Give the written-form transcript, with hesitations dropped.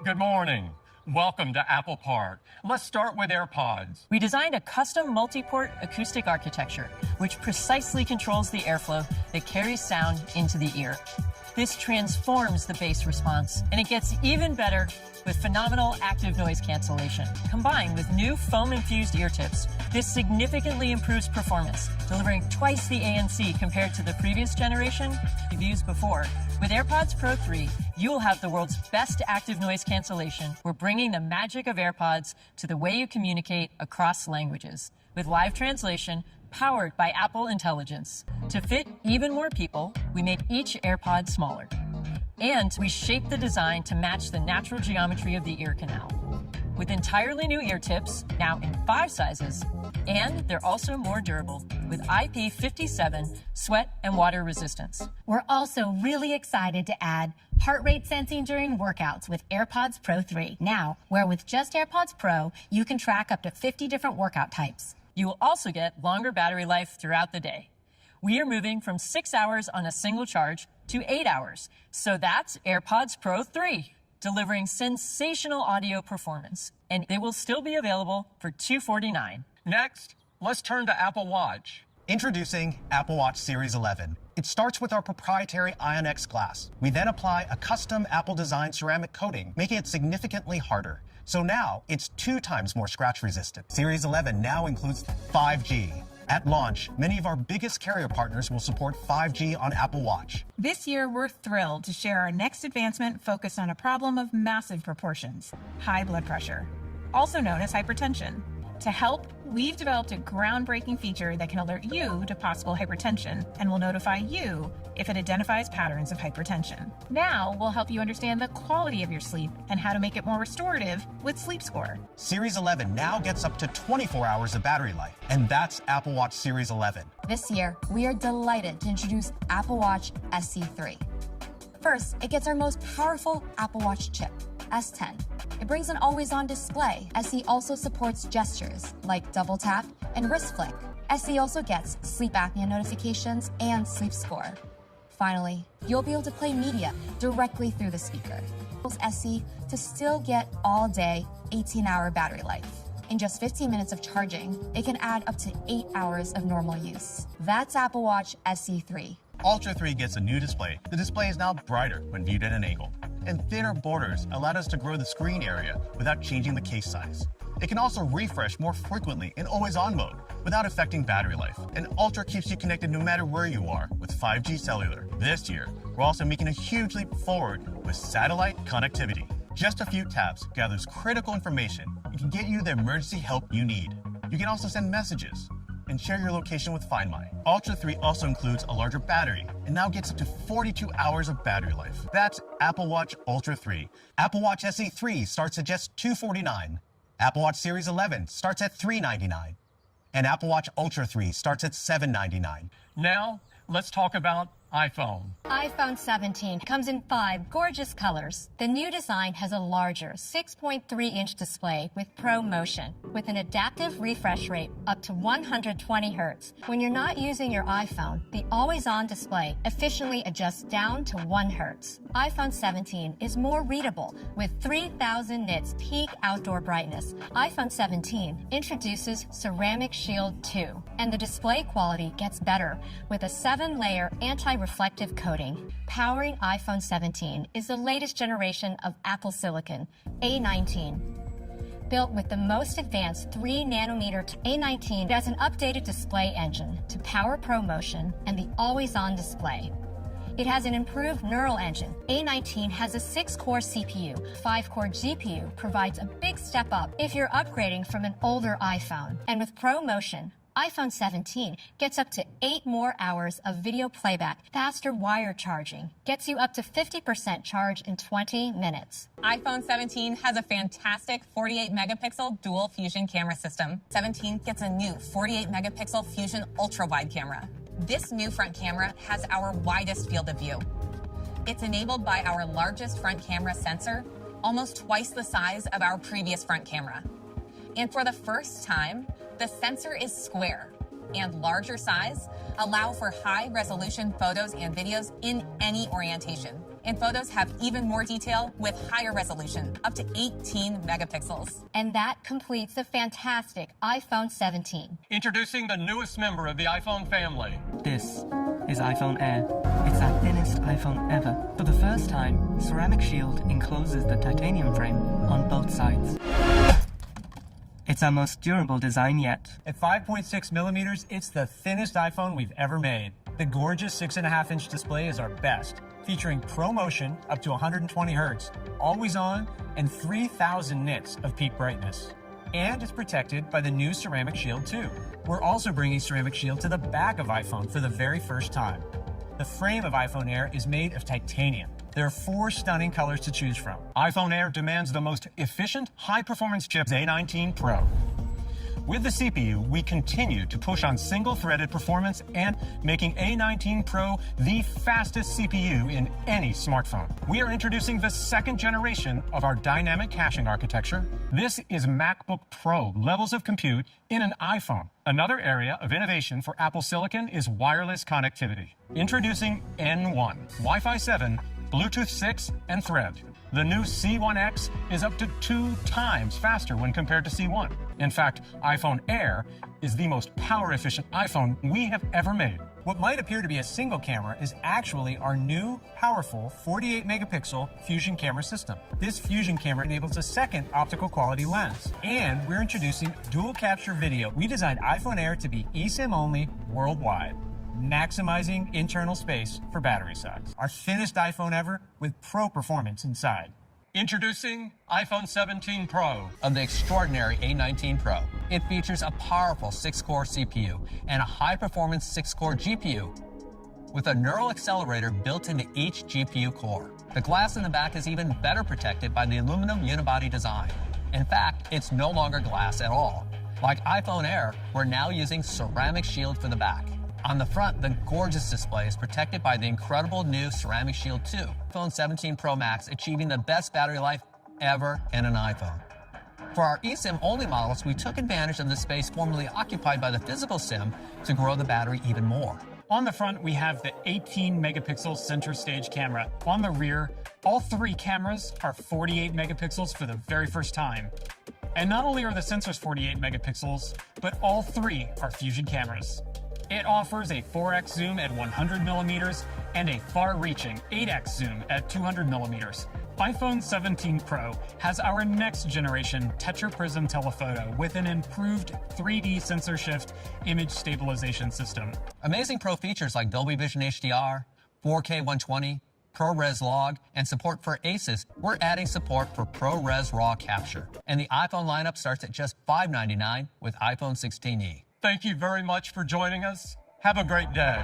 Good morning. Welcome to Apple Park. Let's start with AirPods. We designed a custom multi-port acoustic architecture, which precisely controls the airflow that carries sound into the ear. This transforms the bass response, and it gets even better with phenomenal active noise cancellation. Combined with new foam-infused ear tips, this significantly improves performance, delivering twice the ANC compared to the previous generation we've used before. With AirPods Pro 3, you will have the world's best active noise cancellation. We're bringing the magic of AirPods to the way you communicate across languages, with live translation powered by Apple Intelligence. To fit even more people, we made each AirPod smaller. And we shaped the design to match the natural geometry of the ear canal. With entirely new ear tips, now in 5 sizes, and they're also more durable with IP57 sweat and water resistance. We're also really excited to add heart rate sensing during workouts with AirPods Pro 3. Now, where with just AirPods Pro, you can track up to 50 different workout types. You will also get longer battery life throughout the day. We are moving from 6 hours on a single charge to 8 hours. So that's AirPods Pro 3, delivering sensational audio performance. And they will still be available for $249. Next, let's turn to Apple Watch. Introducing Apple Watch Series 11. It starts with our proprietary ION-X glass. We then apply a custom Apple-designed ceramic coating, making it significantly harder. So now, it's 2 times more scratch resistant. Series 11 now includes 5G. At launch, many of our biggest carrier partners will support 5G on Apple Watch. This year, we're thrilled to share our next advancement focused on a problem of massive proportions: high blood pressure, also known as hypertension. To help, we've developed a groundbreaking feature that can alert you to possible hypertension and will notify you if it identifies patterns of hypertension. Now, we'll help you understand the quality of your sleep and how to make it more restorative with Sleep Score. Series 11 now gets up to 24 hours of battery life, and that's Apple Watch Series 11. This year, we are delighted to introduce Apple Watch SE3. First, it gets our most powerful Apple Watch chip, S10. It brings an always-on display. SE also supports gestures like double tap and wrist flick. SE also gets sleep apnea notifications and Sleep Score. Finally, you'll be able to play media directly through the speaker. SE to still get all-day 18-hour battery life. In just 15 minutes of charging, it can add up to 8 hours of normal use. That's Apple Watch SE3. Ultra 3 gets a new display. The display is now brighter when viewed at an angle, and thinner borders allowed us to grow the screen area without changing the case size. It can also refresh more frequently in always-on mode without affecting battery life. And Ultra keeps you connected no matter where you are with 5G cellular. This year, we're also making a huge leap forward with satellite connectivity. Just a few taps gathers critical information and can get you the emergency help you need. You can also send messages and share your location with Find My. Ultra 3 also includes a larger battery and now gets up to 42 hours of battery life. That's Apple Watch Ultra 3. Apple Watch SE 3 starts at just $249. Apple Watch Series 11 starts at $399. And Apple Watch Ultra 3 starts at $799. Now, let's talk about iPhone. iPhone 17 comes in 5 gorgeous colors. The new design has a larger 6.3-inch display with Pro Motion, with an adaptive refresh rate up to 120 Hz. When you're not using your iPhone, the always-on display efficiently adjusts down to 1 Hz. iPhone 17 is more readable with 3000 nits peak outdoor brightness. iPhone 17 introduces Ceramic Shield 2, and the display quality gets better with a 7-layer anti-reflective coating. Powering iPhone 17 is the latest generation of Apple Silicon, A19. Built with the most advanced 3-nanometer A19 has an updated display engine to power Pro Motion and the always-on display. It has an improved neural engine. A19 has a 6-core CPU. 5-core GPU provides a big step up if you're upgrading from an older iPhone. And with Pro Motion, iPhone 17 gets up to 8 more hours of video playback. Faster wire charging gets you up to 50% charge in 20 minutes. iPhone 17 has a fantastic 48-megapixel dual fusion camera system. 17 gets a new 48-megapixel Fusion ultra-wide camera. This new front camera has our widest field of view. It's enabled by our largest front camera sensor, almost twice the size of our previous front camera. And for the first time, the sensor is square, and larger size allow for high-resolution photos and videos in any orientation. and photos have even more detail with higher resolution, up to 18 megapixels. And that completes the fantastic iPhone 17. Introducing the newest member of the iPhone family. This is iPhone Air. It's our thinnest iPhone ever. For the first time, Ceramic Shield encloses the titanium frame on both sides. It's our most durable design yet. At 5.6 millimeters, it's the thinnest iPhone we've ever made. The gorgeous 6.5-inch display is our best, featuring ProMotion up to 120 Hz, always on, and 3,000 nits of peak brightness. And it's protected by the new Ceramic Shield 2. We're also bringing Ceramic Shield to the back of iPhone for the very first time. The frame of iPhone Air is made of titanium. There are 4 stunning colors to choose from. iPhone Air demands the most efficient, high-performance chip A19 Pro. With the CPU, we continue to push on single-threaded performance and making A19 Pro the fastest CPU in any smartphone. We are introducing the second generation of our dynamic caching architecture. This is MacBook Pro levels of compute in an iPhone. Another area of innovation for Apple Silicon is wireless connectivity. Introducing N1, Wi-Fi 7, Bluetooth 6, and Thread. The new C1X is up to 2 times faster when compared to C1. In fact, iPhone Air is the most power-efficient iPhone we have ever made. What might appear to be a single camera is actually our new, powerful 48-megapixel Fusion camera system. This Fusion camera enables a second optical quality lens. And we're introducing dual capture video. We designed iPhone Air to be eSIM only worldwide, maximizing internal space for battery size. Our thinnest iPhone ever with Pro performance inside. Introducing iPhone 17 Pro. Of the extraordinary A19 Pro. It features a powerful 6-core CPU and a high-performance 6-core GPU with a neural accelerator built into each GPU core. The glass in the back is even better protected by the aluminum unibody design. In fact, it's no longer glass at all. Like iPhone Air, we're now using Ceramic Shield for the back. On the front, the gorgeous display is protected by the incredible new Ceramic Shield 2. iPhone 17 Pro Max achieving the best battery life ever in an iPhone. For our eSIM-only models, we took advantage of the space formerly occupied by the physical SIM to grow the battery even more. On the front, we have the 18-megapixel center stage camera. On the rear, all 3 cameras are 48 megapixels for the very first time. And not only are the sensors 48 megapixels, but all 3 are Fusion cameras. It offers a 4x zoom at 100 millimeters and a far-reaching 8x zoom at 200 millimeters. iPhone 17 Pro has our next-generation Tetraprism telephoto with an improved 3D sensor shift image stabilization system. Amazing Pro features like Dolby Vision HDR, 4K 120, ProRes Log, and support for ACES. We're adding support for ProRes RAW capture. And the iPhone lineup starts at just $599 with iPhone 16e. Thank you very much for joining us. Have a great day.